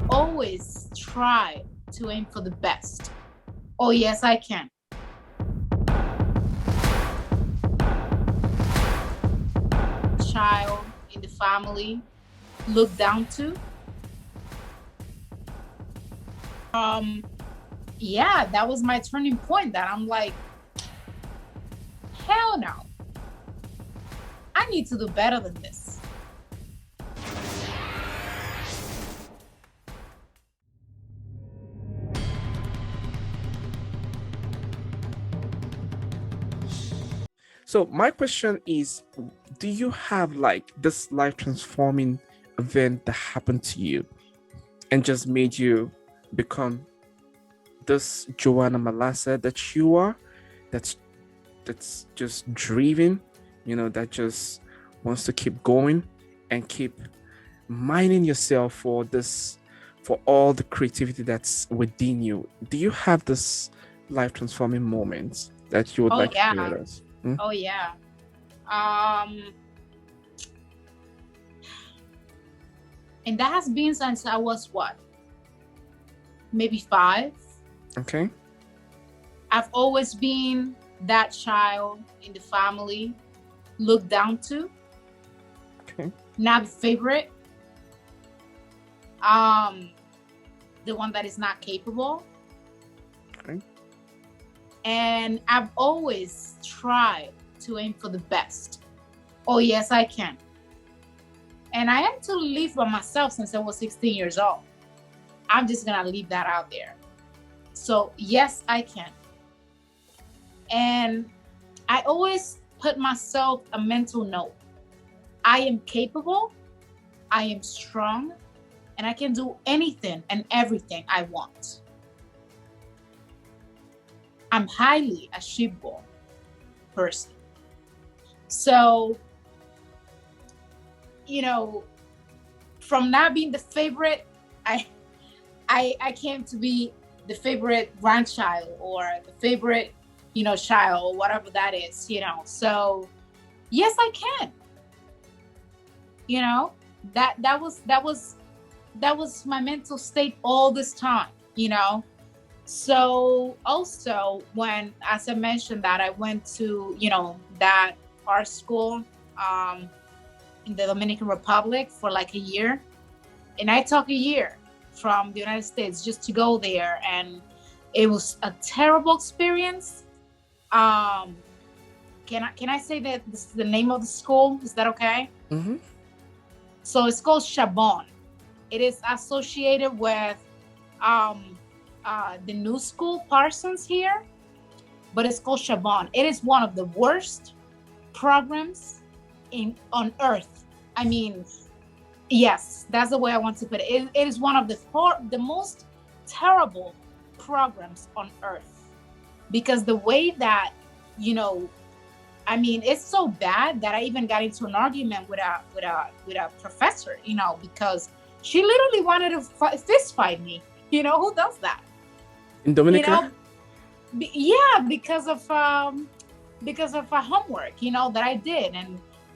Always try to aim for the best. Oh, yes, I can. Child in the family, look down to. Yeah, that was my turning point that I'm like, hell no. I need to do better than this. So my question is, do you have like this life transforming event that happened to you and just made you become this Joanna Malasa that you are, that's just driven, that just wants to keep going and keep mining yourself for this, for all the creativity that's within you? Do you have this life transforming moments that you would Oh, like to yeah. share with us? Oh, yeah. And that has been since I was what? Maybe 5. Okay. I've always been that child in the family, looked down to. Okay. Not the favorite. The one that is not capable. Okay. And I've always tried to aim for the best. Oh, yes, I can. And I actually live by myself since I was 16 years old. I'm just going to leave that out there. So, yes, I can. And I always put myself a mental note. I am capable, I am strong, and I can do anything and everything I want. I'm highly achievable person. So, from not being the favorite, I came to be the favorite grandchild or the favorite, child or whatever that is, So, yes, I can. That was my mental state all this time, So also when, as I mentioned, that I went to, that art school in the Dominican Republic for like a year. And I took a year from the United States just to go there. And it was a terrible experience. Can I say that this is the name of the school? Is that okay? Mm-hmm. So it's called Chabon. It is associated with the new school Parsons here, but it's called Chabon. It is one of the worst programs on earth. I mean, yes, that's the way I want to put it. It is one of the most terrible programs on earth, because the way that, it's so bad that I even got into an argument with a professor, because she literally wanted to fist fight me. Who does that? In Dominica? Yeah, because of her homework, that I did,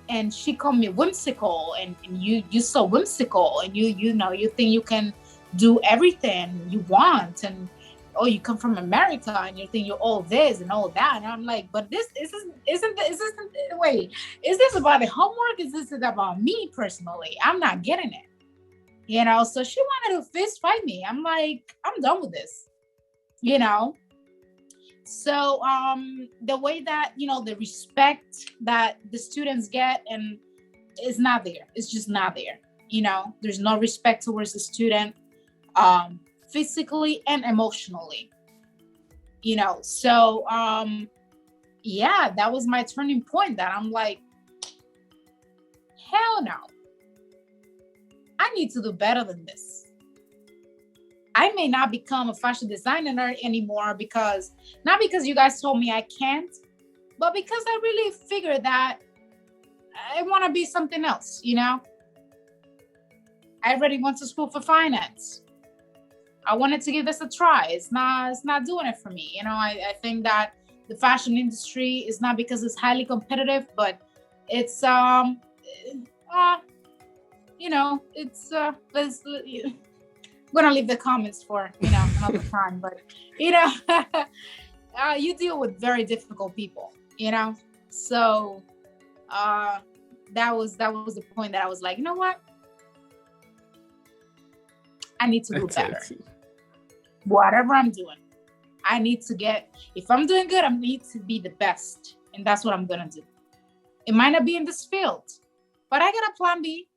and she called me whimsical, and you so whimsical, and you think you can do everything you want, and oh, you come from America and you think you're all this and all that, and I'm like, but this isn't wait, is this about the homework? Is this about me personally? I'm not getting it, So she wanted to fist fight me. I'm like, I'm done with this, So the way that, the respect that the students get and is not there. It's just not there. There's no respect towards the student, physically and emotionally. So yeah, that was my turning point that I'm like, hell no. I need to do better than this. I may not become a fashion designer anymore not because you guys told me I can't, but because I really figured that I want to be something else, I already went to school for finance. I wanted to give this a try. It's not doing it for me. I think that the fashion industry is not because it's highly competitive, but it's it's we're gonna leave the comments for another time, but you know you deal with very difficult people, so that was the point that I was like, you know what, I need to do better. Whatever I'm doing, I need to if I'm doing good, I need to be the best, and that's what I'm gonna do. It might not be in this field, but I got a plan B.